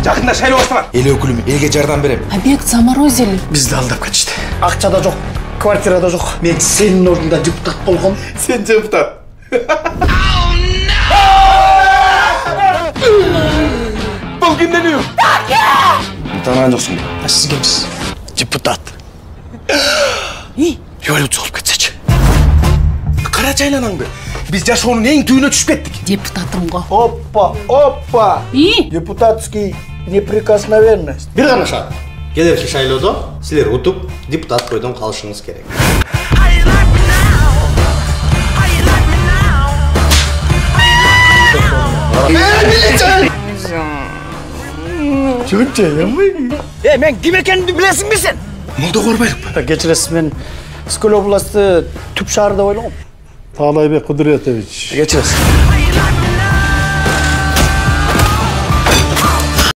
Жақында шайлау башталат. Эл өкүлүм, элге жардам берем. Объект заморозили. Бізді алдап кетішті. Акча да жок, квартира да жок. Мен сенин ордунда депутат болгом. Сен депутат. Бұл кімден үйі? Таныған жоқсың бе? Сиз кимсиз? Депутат. Революция болып кетсечі. Қара чайланаңды. Біз жашоонун ең түйүнө түшүп кеттик. Депутатымға. Опа. Депутатский неприкосновенность. Бир гана шарт. Келерки шайлоодо силер утуп депутат койдон калышыңыз керек. Мен ким экенимди билесиңби сен? Молда Корбаев. Кечиресиз, мен Скөл областы түп шаарда ойлогом. Таалайбек Кудуретович. Кечиресиз.